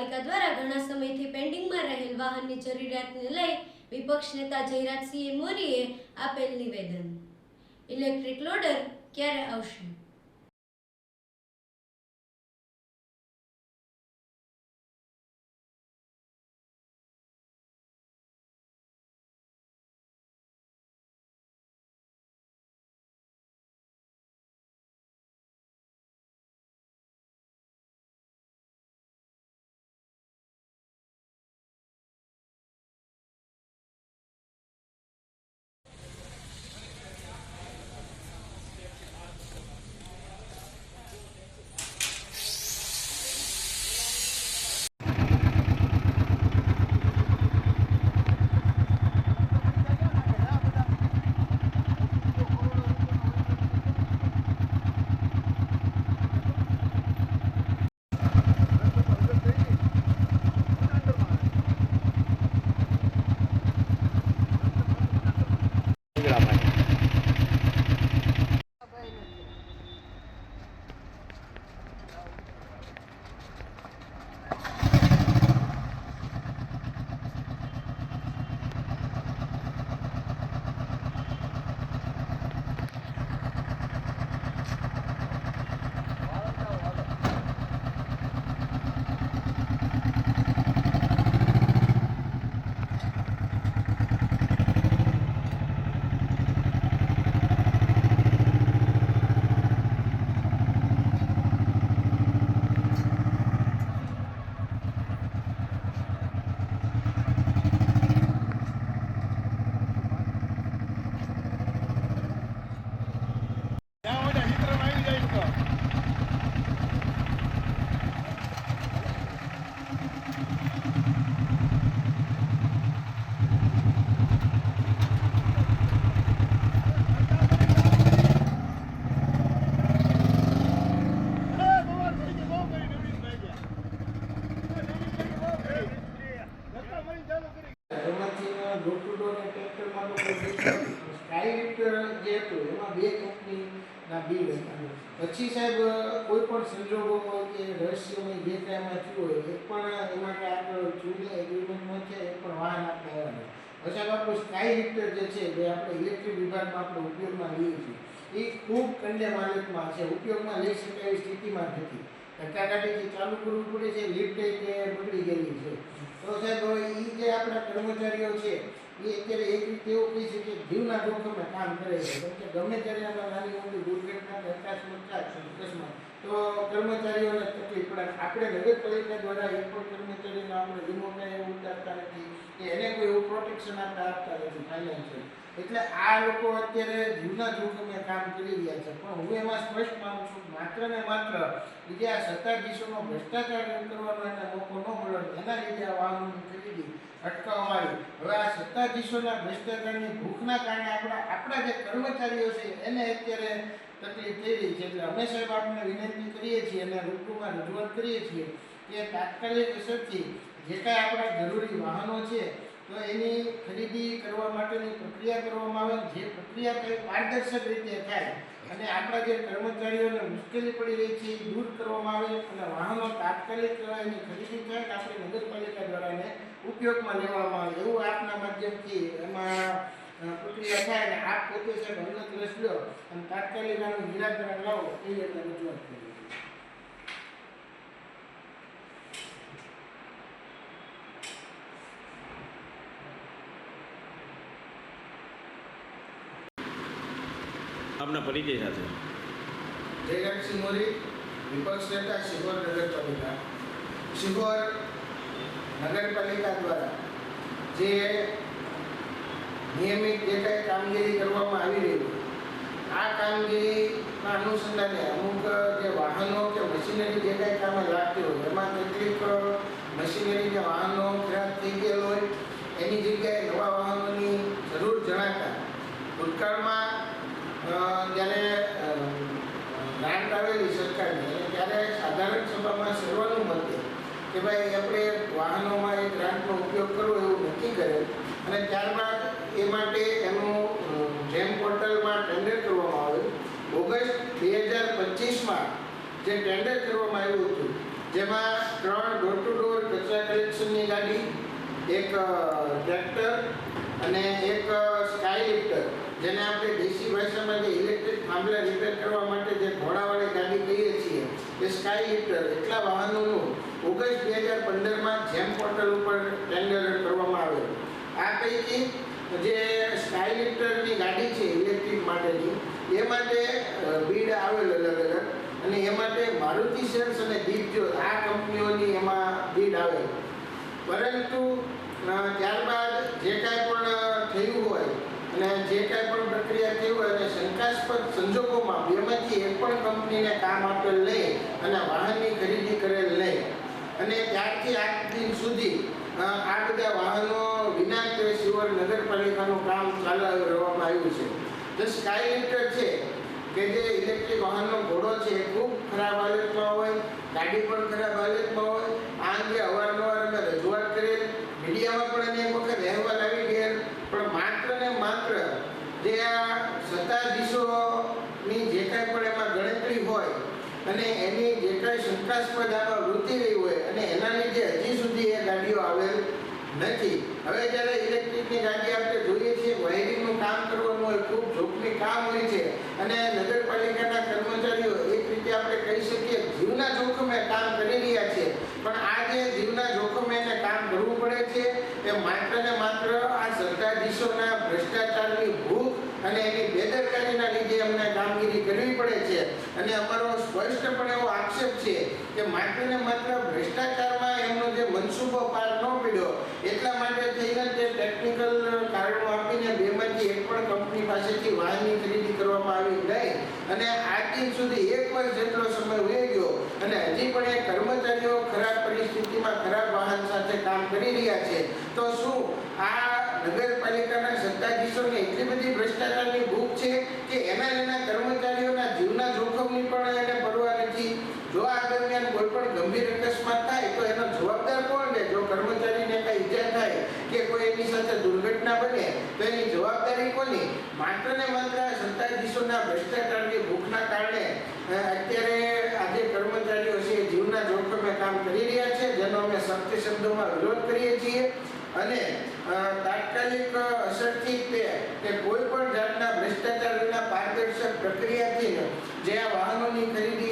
નગરપાલિકા દ્વારા ઘણા સમયથી પેન્ડિંગમાં રહેલ વાહનની જરૂરિયાતને લઈ વિપક્ષ નેતા જયરાજસિંહ મોરીએ આપેલ નિવેદન. ઇલેક્ટ્રિક લોડર ક્યારે આવશે? પછી સાહેબ કોઈ પણ સંજોગો હોય કે રહસ્યમય જે કાંઈમાં થયું હોય એ પણ એમાં કે આગળ જૂની એગ્રીમેન્ટમાં છે એ પણ વાહન આપણે આવ્યા હવે સાહેબ આપણું સ્કાય લિફ્ટર જે છે જે આપણે ઇલેક્ટ્રિક વિભાગમાં આપણે ઉપયોગમાં લઈએ છીએ એ ખૂબ કંડે માલિકમાં છે, ઉપયોગમાં લઈ શકાય એવી સ્થિતિમાં નથી. ધક્કાકાટીથી ચાલુ કરવું પડે છે, લિફ્ટ કે બગડી ગયેલી છે. તો સાહેબ હવે એ જે આપણા કર્મચારીઓ છે એ અત્યારે એક રીતે એવું કહી છે કે જીવના જોખમે કામ કરે છે, કેમ કે ગમે ત્યારે આમાં નાની મોટી દુર્ઘટના અકસ્માત તો કર્મચારીઓને તકલીફ પડે. આપણે નગરપાલિકા દ્વારા એક પણ કર્મચારીનો આપણે વીમો કાંઈ એવું ઉતારતા નથી કે એને કોઈ એવું પ્રોટેક્શન આપણે આપતા નથી ફાઇનાન્શિયલ. એટલે આ લોકો અત્યારે જીવના જોખમે કામ કરી રહ્યા છે. પણ હું એમાં સ્પષ્ટ માનું છું માત્ર ને માત્ર જે આ સત્તાધીશોનો ભ્રષ્ટાચાર કરવાનો એને મોકો ન મળ્યો એના લીધે આ વાહનોની ખરીદી અટકાવવામાં આવી. હવે આ સત્તાધીશોના ભ્રષ્ટાચારની ભૂખના કારણે આપણા જે કર્મચારીઓ છે એને અત્યારે તકલીફ થઈ રહી છે. એટલે અમે સાહેબ આપણે વિનંતી કરીએ છીએ અને રૂબરૂમાં રજૂઆત કરીએ છીએ કે તાત્કાલિક અસરથી જે કાંઈ આપણા જરૂરી વાહનો છે તો એની ખરીદી કરવા માટેની પ્રક્રિયા કરવામાં આવે, જે પ્રક્રિયા કંઈ પારદર્શક રીતે થાય અને આપણા જે કર્મચારીઓને મુશ્કેલી પડી રહી છે એ દૂર કરવામાં આવે અને વાહનો તાત્કાલિક એની ખરીદી થાય તો આપણે નગરપાલિકા દ્વારા એને ઉપયોગમાં લેવામાં આવે એવું આપના માધ્યમથી એમાં પ્રક્રિયા થાય અને આપ પોતે સાહેબ અંગત રસ લો અને તાત્કાલિક આનું નિરાકરણ લાવો એવી એટલે રજૂઆત કરી. આપના પરિચય સાથે. જયરાજસિંહ મોરી, વિપક્ષ નેતા, શિહોર નગરપાલિકા. શિહોર નગરપાલિકા દ્વારા જે નિયમિત જે કંઈ કામગીરી કરવામાં આવી રહી આ કામગીરીના અનુસંધાને અમુક જે વાહનો કે મશીનરી જે કંઈ કામે લાગતી હોય એમાં કેટલીક મશીનરી કે વાહનો ખરાબ થઈ ગયેલ હોય એની જગ્યાએ નવા વાહનોની જરૂર જણાતા ભૂતકાળમાં જ્યારે ગ્રાન્ટ આવેલી સરકારની ત્યારે સાધારણ સભામાં સર્વાનુમતે કે ભાઈ આપણે વાહનોમાં એ ગ્રાન્ટનો ઉપયોગ કરવો એવું નક્કી કરેલ અને ત્યારબાદ એ માટે એનું જેમ પોર્ટલમાં ટેન્ડર કરવામાં આવેલ. ઓગસ્ટ 2025માં જે ટેન્ડર કરવામાં આવ્યું હતું જેમાં 3 ડોર ટુ ડોર કચરા કલેક્શનની ગાડી, એક ટ્રેક્ટર અને એક સ્કાય લિફ્ટર, જેને આપણે દેશી ભાષામાં જે ઇલેક્ટ્રિક થાંભલા રિપેર કરવા માટે જે ઘોડાવાળી ગાડી કહીએ છીએ એ સ્કાય લિફ્ટર, એટલા વાહનોનું ઓગસ્ટ 2015માં જેમ પોર્ટલ ઉપર ટેન્ડર કરવામાં આવેલું. આ પૈકી જે સ્કાય લિફ્ટરની ગાડી છે ઇલેક્ટ્રિક માટેની, એ માટે બીડ આવેલ અલગ અલગ, અને એ માટે મારુતિ સેલ્સ અને દીપજ્યોત આ કંપનીઓની એમાં બીડ આવેલ. પરંતુ ત્યારબાદ જે કાંઈ પણ થયું હોય અને જે કાંઈ પણ પ્રક્રિયા થઈ હોય અને શંકાસ્પદ સંજોગોમાં બેમાંથી એક પણ કંપનીને કામ આપેલ નહીં અને વાહનની ખરીદી કરેલ નહીં, અને ત્યારથી આજ દિન સુધી આ બધા વાહનો વિના સિવર નગરપાલિકાનું કામ ચાલુ રહેવામાં આવ્યું છે. જે સ્કાય લિફ્ટર છે કે જે ઇલેક્ટ્રિક વાહનનો ઘોડો છે એ ખૂબ ખરાબ હાલતમાં હોય, ગાડી પણ ખરાબ હાલતમાં હોય. આ અંગે અવારનવાર અમે રજૂઆત કરેલ, મીડિયામાં પણ એને એક વખત અહેવાલ આવી ગયેલ, પણ માત્ર ને માત્ર જે આ સત્તાધીશોની જે કાંઈ પણ એમાં ગણતરી હોય અને એની જે કાંઈ શંકાસ્પદ આમાં વૃત્તિ રહી હોય અને એના લીધે હજી સુધી એ ગાડીઓ આવેલ નથી. હવે જ્યારે ઇલેક્ટ્રિકની ગાડી આપણે જોઈએ છીએ, વાયરિંગનું કામ કરવાનું હોય, ખૂબ જોખમી કામ હોય છે, અને નગરપાલિકાના કર્મચારીઓ એક રીતે આપણે કહી શકીએ જીવના જોખમે કામ કરી રહ્યા છે, પણ આ જે જીવના જોખમે એને કામ કરવું પડે છે એ માત્ર ને માત્ર આ સત્તાધીશોના ભ્રષ્ટાચારની ભૂખ અને એની બેદરકારીના લીધે અમને કામગીરી કરવી પડે છે. અને અમારો સ્પષ્ટપણે એવો આક્ષેપ છે કે માત્ર ને માત્ર ભ્રષ્ટાચારમાં એમનો જે મનસૂબો પાર ન પડ્યો એટલા માટે થઈને તે ટેકનિકલ કારણો આપીને બેમાંથી એક પણ કંપની પાસેથી વાહનની ખરીદી કરવામાં આવી નહીં, અને આજ દિન સુધી 1 વર્ષ જેટલો સમય વહી ગયો અને હજી પણ એ કર્મચારીઓ ખરાબ પરિસ્થિતિમાં ખરાબ વાહન સાથે કામ કરી રહ્યા છે. તો શું આ નગરપાલિકાના સત્તાધીશોને એટલી બધી ભ્રષ્ટાચારની ભૂખ છે કે એના કર્મચારીઓના જીવના જોખમની પણ એને પરવા નથી? જો આ દરમિયાન કોઈ પણ ગંભીર અકસ્માત થાય તો એનો જવાબદાર કોણ રહે? જો કર્મચારીને કઈ ઈજા થાય કે કોઈ એની સાથે દુર્ઘટના બને તો એની જવાબદારી કોની? માત્ર ને માત્ર સત્તાધીશોના ભ્રષ્ટાચારની ભૂખના કારણે અત્યારે આજે કર્મચારીઓ છે જીવના જોખમે કામ કરી રહ્યા છે, જેનો અમે સખ્ત શબ્દોમાં વિરોધ કરીએ છીએ. અને તાત્કાલિક અસરથી તે કોઈ પણ જાતના ભ્રષ્ટાચાર વિના પારદર્શક પ્રક્રિયાથી જે આ વાહનોની ખરીદી